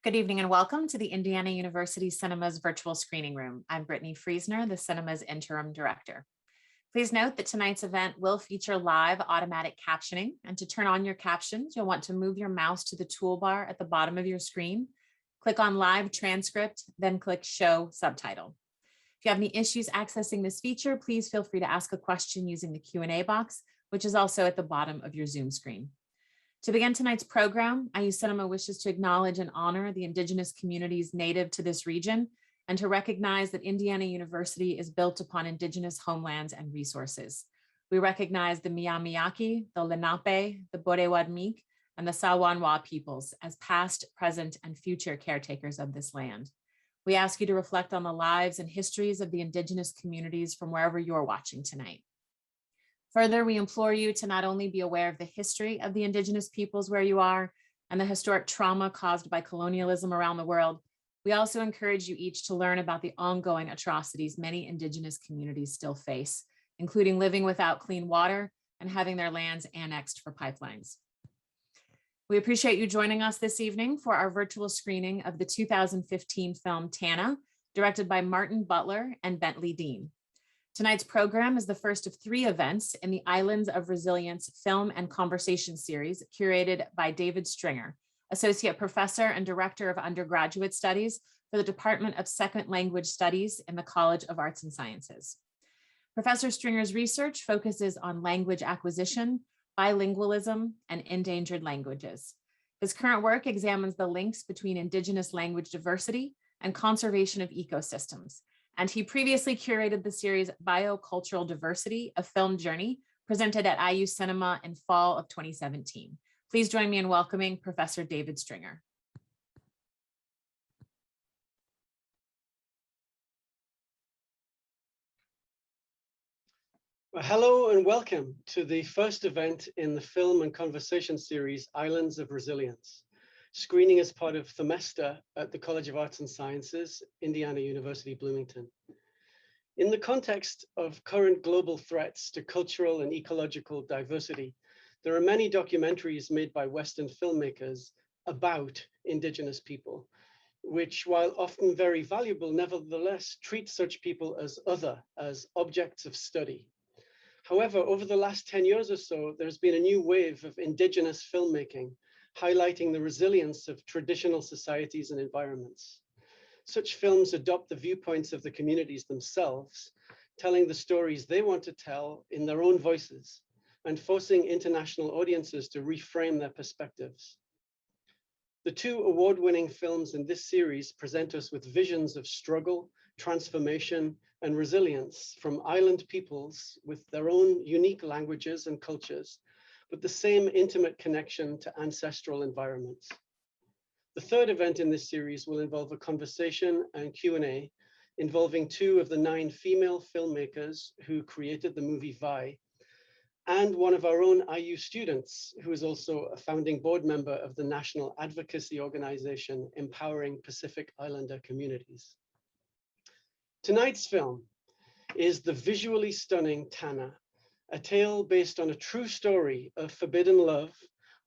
Good evening and welcome to the Indiana University Cinema's virtual screening room. I'm Brittany Friesner, the cinema's interim director. Please note that tonight's event will feature live automatic captioning, and to turn on your captions, you'll want to move your mouse to the toolbar at the bottom of your screen, click on Live Transcript, then click Show Subtitle. If you have any issues accessing this feature, please feel free to ask a question using the Q&A box, which is also at the bottom of your Zoom screen. To begin tonight's program, IU Cinema wishes to acknowledge and honor the Indigenous communities native to this region and to recognize that Indiana University is built upon Indigenous homelands and resources. We recognize the Mi'kmaq, the Lenape, the Bodewadmik, and the Sawanwa peoples as past, present, and future caretakers of this land. We ask you to reflect on the lives and histories of the Indigenous communities from wherever you're watching tonight. Further, we implore you to not only be aware of the history of the Indigenous peoples where you are and the historic trauma caused by colonialism around the world, we also encourage you each to learn about the ongoing atrocities many Indigenous communities still face, including living without clean water and having their lands annexed for pipelines. We appreciate you joining us this evening for our virtual screening of the 2015 film Tanna, directed by Martin Butler and Bentley Dean. Tonight's program is the first of 3 events in the Islands of Resilience film and conversation series curated by David Stringer, Associate Professor and Director of Undergraduate Studies for the Department of Second Language Studies in the College of Arts and Sciences. Professor Stringer's research focuses on language acquisition, bilingualism, and endangered languages. His current work examines the links between Indigenous language diversity and conservation of ecosystems. And he previously curated the series Biocultural Diversity, a Film Journey, presented at IU Cinema in fall of 2017. Please join me in welcoming Professor David Stringer. Well, hello and welcome to the first event in the film and conversation series, Islands of Resilience, screening as part of Themester at the College of Arts and Sciences, Indiana University, Bloomington. In the context of current global threats to cultural and ecological diversity, there are many documentaries made by Western filmmakers about Indigenous people, which, while often very valuable, nevertheless treat such people as other, as objects of study. However, over the last 10 years or so, there's been a new wave of Indigenous filmmaking, highlighting the resilience of traditional societies and environments. Such films adopt the viewpoints of the communities themselves, telling the stories they want to tell in their own voices and forcing international audiences to reframe their perspectives. The 2 award-winning films in this series present us with visions of struggle, transformation, and resilience from island peoples with their own unique languages and cultures, but the same intimate connection to ancestral environments. The 3rd event in this series will involve a conversation and Q&A involving 2 of the 9 female filmmakers who created the movie Vi, and one of our own IU students, who is also a founding board member of the national advocacy organization Empowering Pacific Islander Communities. Tonight's film is the visually stunning Tanna, a tale based on a true story of forbidden love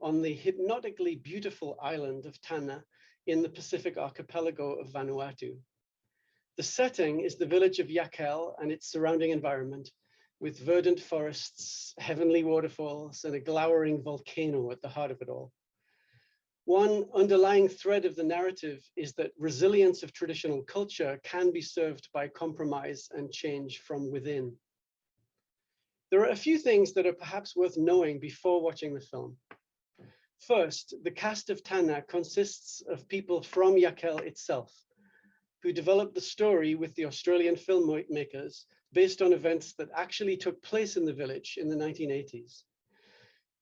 on the hypnotically beautiful island of Tanna in the Pacific archipelago of Vanuatu. The setting is the village of Yakel and its surrounding environment, with verdant forests, heavenly waterfalls, and a glowering volcano at the heart of it all. One underlying thread of the narrative is that resilience of traditional culture can be served by compromise and change from within. There are a few things that are perhaps worth knowing before watching the film. First, the cast of Tanna consists of people from Yakel itself, who developed the story with the Australian filmmakers based on events that actually took place in the village in the 1980s.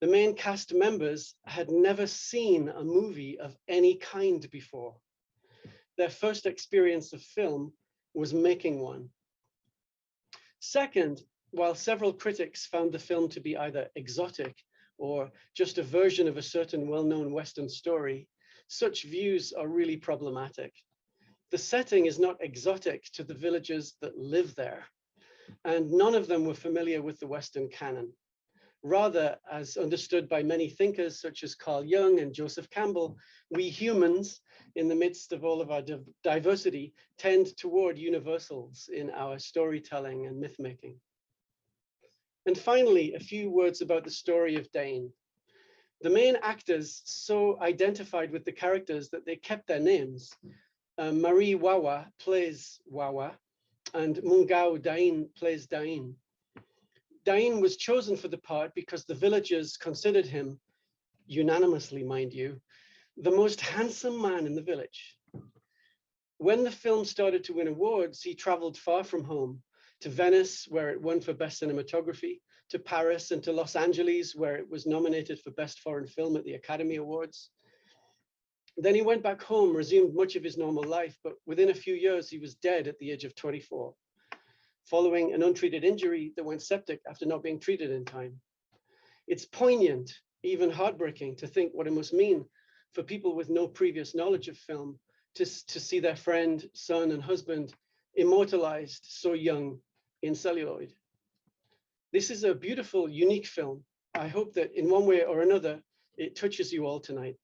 The main cast members had never seen a movie of any kind before. Their first experience of film was making one. Second, while several critics found the film to be either exotic or just a version of a certain well-known Western story, such views are really problematic. The setting is not exotic to the villagers that live there, and none of them were familiar with the Western canon. Rather, as understood by many thinkers such as Carl Jung and Joseph Campbell, we humans, in the midst of all of our diversity, tend toward universals in our storytelling and myth-making. And finally, a few words about the story of Dane. The main actors so identified with the characters that they kept their names. Marie Wawa plays Wawa, and Mungao Dain plays Dain. Dain was chosen for the part because the villagers considered him, unanimously, mind you, the most handsome man in the village. When the film started to win awards, he traveled far from home, to Venice, where it won for Best Cinematography, to Paris and to Los Angeles, where it was nominated for Best Foreign Film at the Academy Awards. Then he went back home, resumed much of his normal life, but within a few years, he was dead at the age of 24, following an untreated injury that went septic after not being treated in time. It's poignant, even heartbreaking, to think what it must mean for people with no previous knowledge of film to see their friend, son, and husband immortalized so young in celluloid. This is a beautiful, unique film. I hope that in one way or another, it touches you all tonight.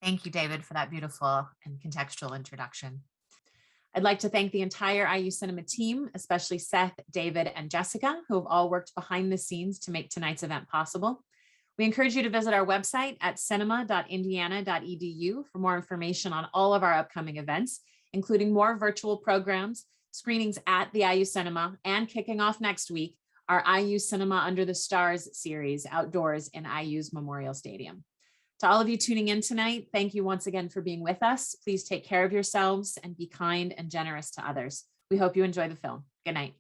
Thank you, David, for that beautiful and contextual introduction. I'd like to thank the entire IU Cinema team, especially Seth, David, and Jessica, who have all worked behind the scenes to make tonight's event possible. We encourage you to visit our website at cinema.indiana.edu for more information on all of our upcoming events, including more virtual programs, screenings at the IU Cinema, and kicking off next week, our IU Cinema Under the Stars series outdoors in IU's Memorial Stadium. To all of you tuning in tonight, thank you once again for being with us. Please take care of yourselves and be kind and generous to others. We hope you enjoy the film. Good night.